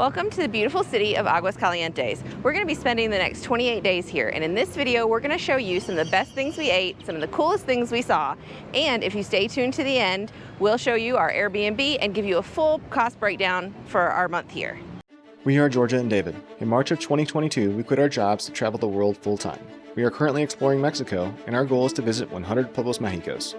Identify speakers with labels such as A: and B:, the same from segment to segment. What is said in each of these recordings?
A: Welcome to the beautiful city of Aguascalientes. We're going to be spending the next 28 days here, and in this video we're going to show you some of the best things we ate, some of the coolest things we saw, and if you stay tuned to the end, we'll show you our Airbnb and give you a full cost breakdown for our month here.
B: We are Georgia and David. In March of 2022, we quit our jobs to travel the world full-time. We are currently exploring Mexico, and our goal is to visit 100 Pueblos Mágicos.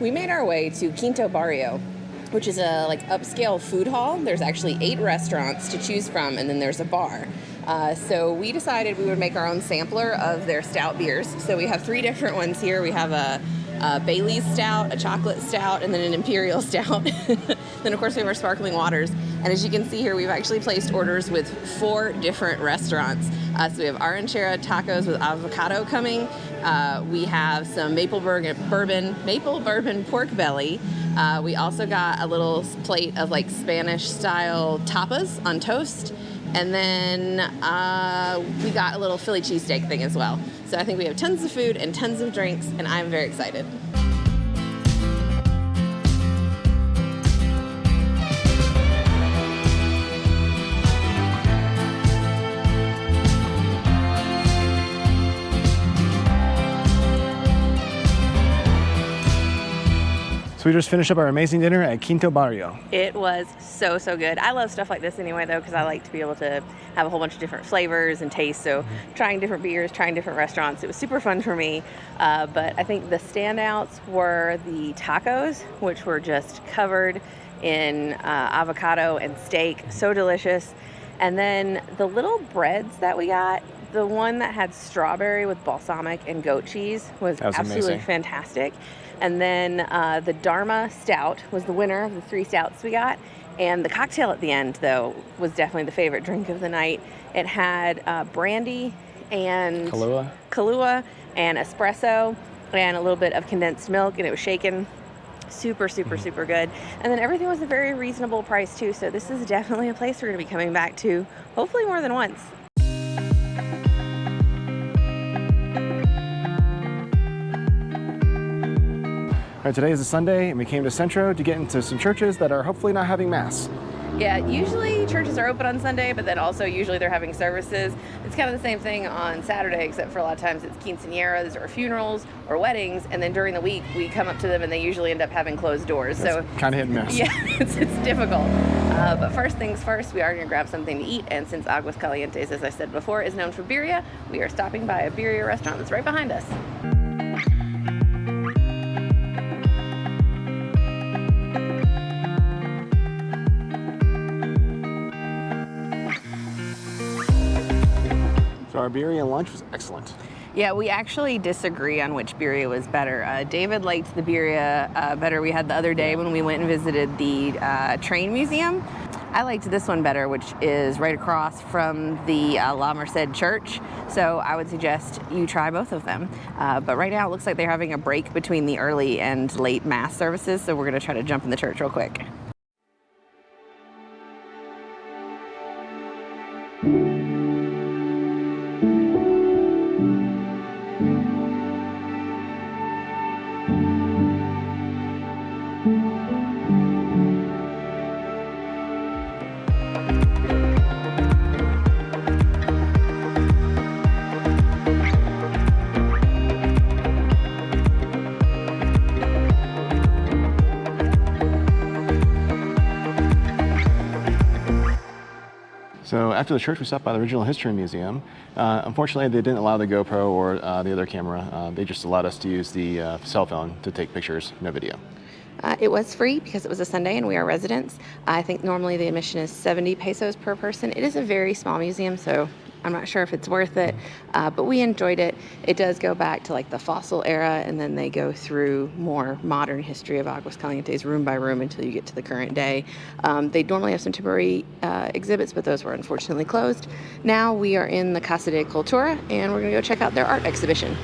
A: We made our way to Quinto Barrio, which is a upscale food hall. There's actually 8 restaurants to choose from, and then there's a bar. So we decided we would make our own sampler of their stout beers. So we have 3 different ones here. We have a Bailey's stout, a chocolate stout, and then an imperial stout. Then of course we have our sparkling waters. And as you can see here, we've actually placed orders with 4 different restaurants. So we have Arranchera tacos with avocado coming. We have some maple bourbon pork belly. We also got a little plate of Spanish style tapas on toast. And then we got a little Philly cheesesteak thing as well. So I think we have tons of food and tons of drinks, and I'm very excited.
B: So we just finished up our amazing dinner at Quinto Barrio.
A: It was so good. I love stuff like this anyway, though, because I like to be able to have a whole bunch of different flavors and tastes. So trying different beers, trying different restaurants, it was super fun for me. But I think the standouts were the tacos, which were just covered in avocado and steak. So delicious. And then the little breads that we got, the one that had strawberry with balsamic and goat cheese was absolutely amazing. Fantastic. And then the Dharma Stout was the winner of the 3 stouts we got. And the cocktail at the end, though, was definitely the favorite drink of the night. It had brandy and Kahlua and espresso and a little bit of condensed milk, and it was shaken. Super good. And then everything was a very reasonable price, too. So this is definitely a place we're going to be coming back to, hopefully more than once.
B: All right, today is a Sunday, and we came to Centro to get into some churches that are hopefully not having Mass.
A: Yeah, usually churches are open on Sunday, but then also usually they're having services. It's kind of the same thing on Saturday, except for a lot of times it's quinceañeras or funerals or weddings, and then during the week we come up to them and they usually end up having closed doors.
B: That's
A: so
B: kind of hit and miss.
A: Yeah, it's difficult. But first things first, we are going to grab something to eat, and since Aguascalientes, as I said before, is known for birria, we are stopping by a birria restaurant that's right behind us.
B: So our birria lunch was excellent.
A: Yeah, we actually disagree on which birria was better. David liked the birria better we had the other day when we went and visited the train museum. I liked this one better, which is right across from the La Merced church. So I would suggest you try both of them. But right now it looks like they're having a break between the early and late mass services. So we're going to try to jump in the church real quick.
B: So after the church, we stopped by the Original History Museum. Unfortunately, they didn't allow the GoPro or the other camera. They just allowed us to use the cell phone to take pictures, no video.
A: It was free because it was a Sunday and we are residents. I think normally the admission is 70 pesos per person. It is a very small museum, so I'm not sure if it's worth it, but we enjoyed it. It does go back to like the fossil era, and then they go through more modern history of Aguascalientes room by room until you get to the current day. They normally have some temporary exhibits, but those were unfortunately closed. Now we are in the Casa de Cultura, and we're gonna go check out their art exhibition.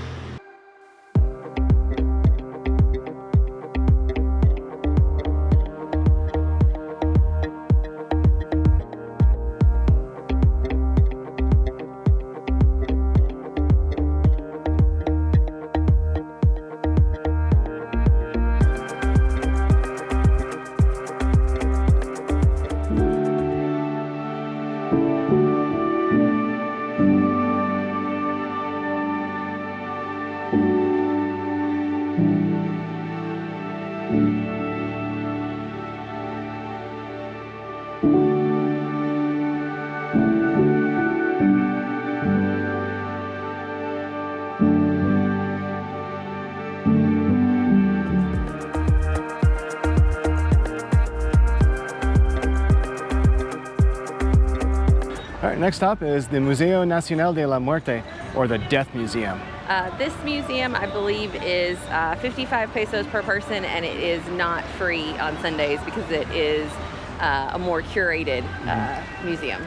B: All right, next stop is the Museo Nacional de la Muerte, or the Death Museum.
A: This museum, I believe, is 55 pesos per person, and it is not free on Sundays because it is a more curated museum.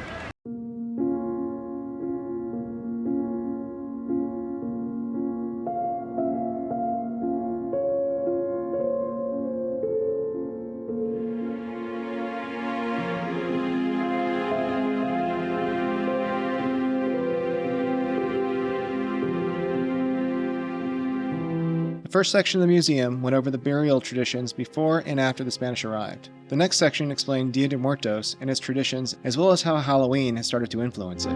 B: The first section of the museum went over the burial traditions before and after the Spanish arrived. The next section explained Dia de Muertos and its traditions, as well as how Halloween has started to influence it.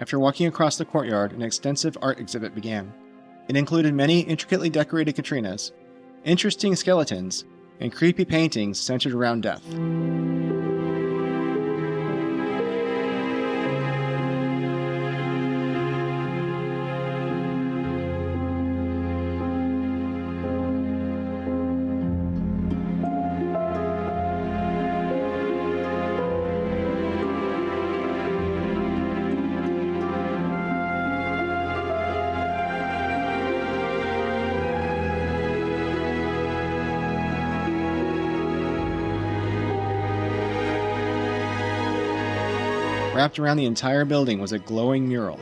B: After walking across the courtyard, an extensive art exhibit began. It included many intricately decorated Catrinas, interesting skeletons, and creepy paintings centered around death. Wrapped around the entire building was a glowing mural.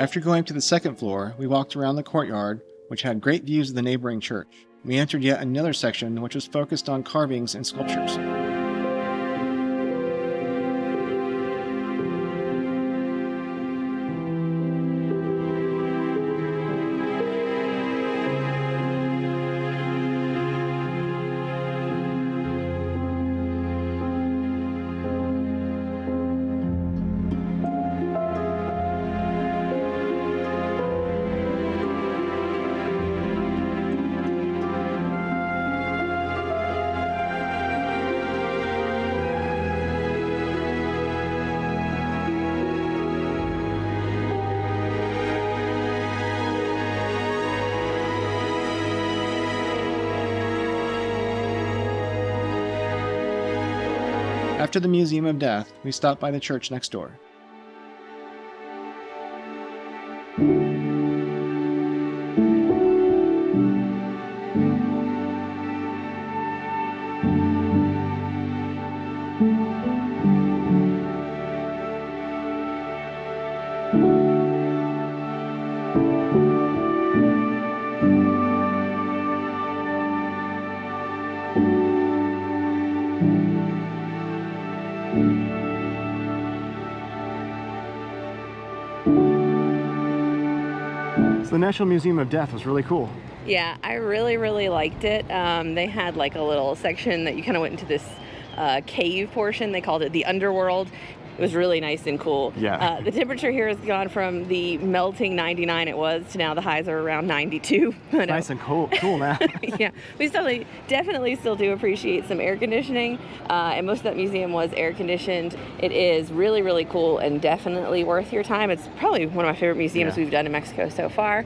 B: After going up to the second floor, we walked around the courtyard, which had great views of the neighboring church. We entered yet another section which was focused on carvings and sculptures. After the Museum of Death, we stopped by the church next door. The National Museum of Death was really cool.
A: Yeah, I really liked it. They had like a little section that you kind of went into this cave portion. They called it the underworld. It was really nice and cool.
B: Yeah.
A: The temperature here has gone from the melting 99 it was to now the highs are around 92.
B: Nice and cool now.
A: Yeah, we definitely still do appreciate some air conditioning, and most of that museum was air conditioned. It is really cool and definitely worth your time. It's probably one of my favorite museums we've done in Mexico so far.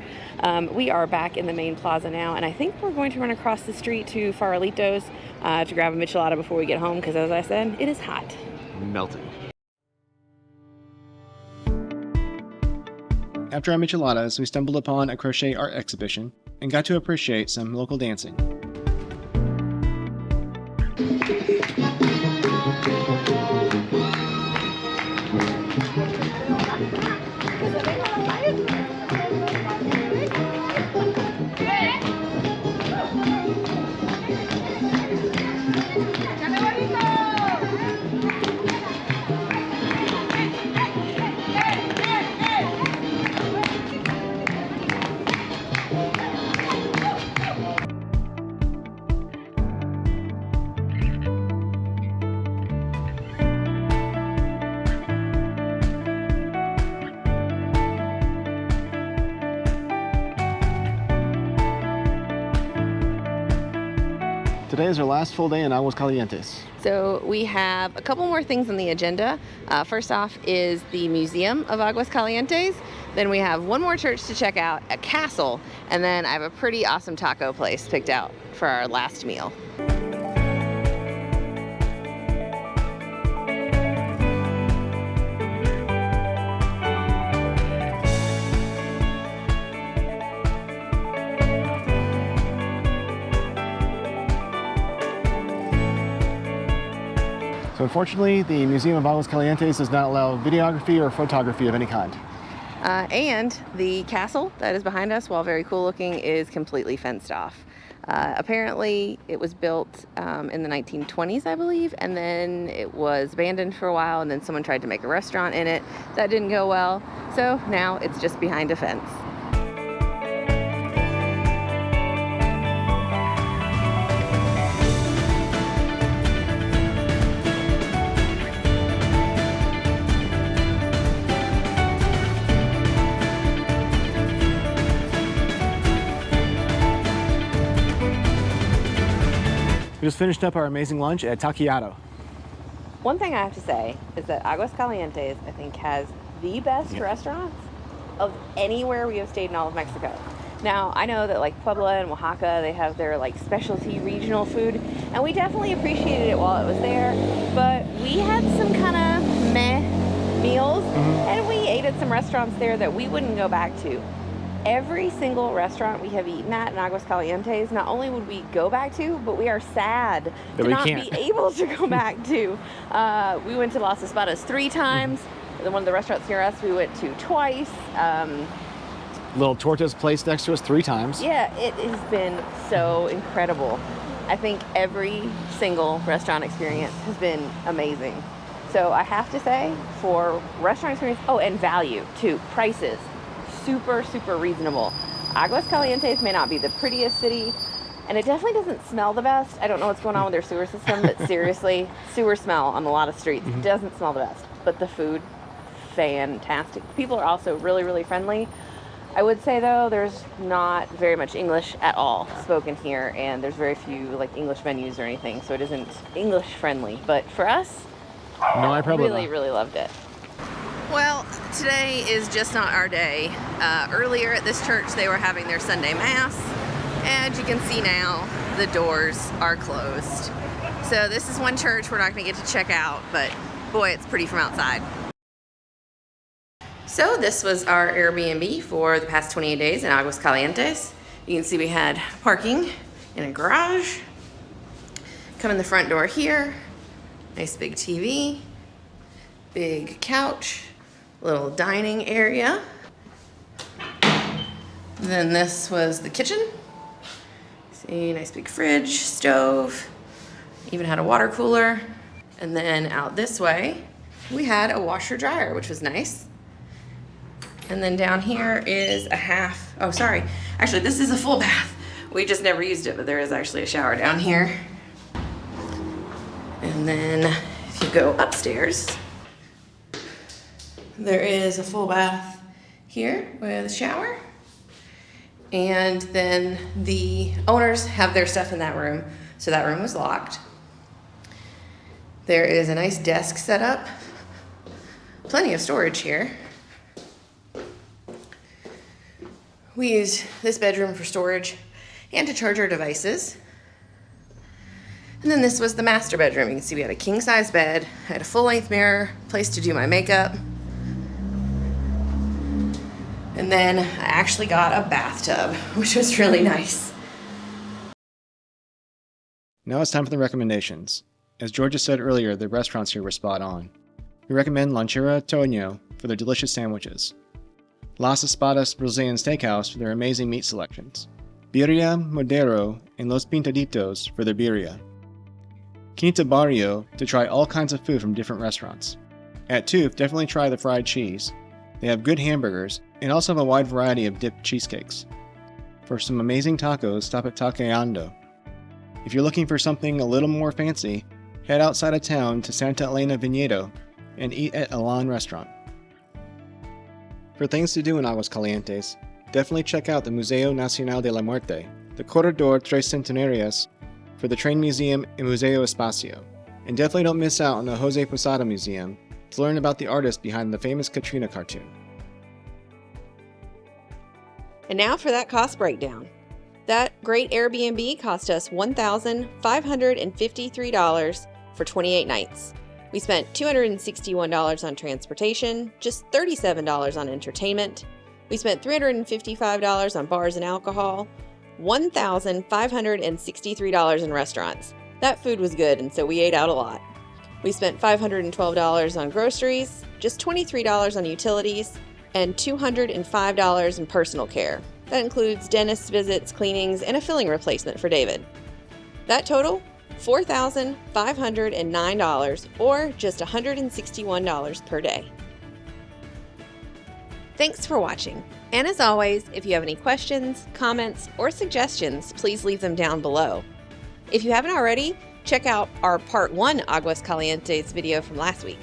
A: We are back in the main plaza now, and I think we're going to run across the street to Farolitos to grab a michelada before we get home, because as I said, it is hot.
B: Melting. After our micheladas, we stumbled upon a crochet art exhibition and got to appreciate some local dancing. Today is our last full day in Aguascalientes.
A: So we have a couple more things on the agenda. First off is the Museum of Aguascalientes. Then we have one more church to check out, a castle, and then I have a pretty awesome taco place picked out for our last meal.
B: So unfortunately, the Museum of Aguascalientes does not allow videography or photography of any kind.
A: And the castle that is behind us, while very cool looking, is completely fenced off. Apparently, it was built in the 1920s, I believe, and then it was abandoned for a while, and then someone tried to make a restaurant in it. That didn't go well, so now it's just behind a fence.
B: We just finished up our amazing lunch at Taqueando.
A: One thing I have to say is that Aguascalientes, I think, has the best restaurants of anywhere we have stayed in all of Mexico. Now, I know that like Puebla and Oaxaca, they have their like specialty regional food, and we definitely appreciated it while it was there, but we had some kind of meh meals, and we ate at some restaurants there that we wouldn't go back to. Every single restaurant we have eaten at in Aguascalientes, not only would we go back to, but we are sad to not be able to go back to. We went to Las Espadas 3 times. One of the restaurants near us we went to twice.
B: Little tortas place next to us 3 times.
A: Yeah, it has been so incredible. I think every single restaurant experience has been amazing. So I have to say, for restaurant experience, oh, and value too, prices, super, super reasonable. Aguascalientes may not be the prettiest city, and it definitely doesn't smell the best. I don't know what's going on with their sewer system, but seriously, sewer smell on a lot of streets. It doesn't smell the best, but the food, fantastic. People are also really, really friendly. I would say though, there's not very much English at all spoken here, and there's very few like English menus or anything, so it isn't English friendly. But for us,
B: no hay problema.
A: Really, really loved it. Well, today is just not our day. Earlier at this church, they were having their Sunday Mass, and you can see now the doors are closed. So this is one church we're not going to get to check out, but boy, it's pretty from outside. So this was our Airbnb for the past 28 days in Aguascalientes. You can see we had parking in a garage. Come in the front door here. Nice big TV, big couch, little dining area. Then this was the kitchen. See, nice big fridge, stove, even had a water cooler. And then out this way, we had a washer dryer, which was nice. And then down here is a half, oh sorry, actually this is a full bath. We just never used it, but there is actually a shower down here. And then if you go upstairs, there is a full bath here with a shower. And then the owners have their stuff in that room, so that room was locked. There is a nice desk set up, plenty of storage here. We use this bedroom for storage and to charge our devices. And then this was the master bedroom. You can see we had a king-size bed, I had a full-length mirror, place to do my makeup. And then I actually got a bathtub, which was really nice.
B: Now it's time for the recommendations. As Georgia said earlier, the restaurants here were spot on. We recommend Lanchera Toño for their delicious sandwiches, Las Espadas Brazilian Steakhouse for their amazing meat selections, Birria Modero and Los Pintaditos for their birria, Quinto Barrio to try all kinds of food from different restaurants. At Tooth, definitely try the fried cheese. They have good hamburgers and also have a wide variety of dipped cheesecakes. For some amazing tacos, stop at Taqueando. If you're looking for something a little more fancy, head outside of town to Santa Elena Viñedo and eat at Elan Restaurant. For things to do in Aguascalientes, definitely check out the Museo Nacional de la Muerte, the Corredor Tres Centenarias for the Train Museum and Museo Espacio. And definitely don't miss out on the Jose Posada Museum to learn about the artist behind the famous Katrina cartoon.
A: And now for that cost breakdown. That great Airbnb cost us $1,553 for 28 nights. We spent $261 on transportation, just $37 on entertainment. We spent $355 on bars and alcohol, $1,563 in restaurants. That food was good, and so we ate out a lot. We spent $512 on groceries, just $23 on utilities, and $205 in personal care. That includes dentist visits, cleanings, and a filling replacement for David. That total, $4,509, or just $161 per day. Thanks for watching. And as always, if you have any questions, comments, or suggestions, please leave them down below. If you haven't already, check out our Part 1 Aguascalientes video from last week.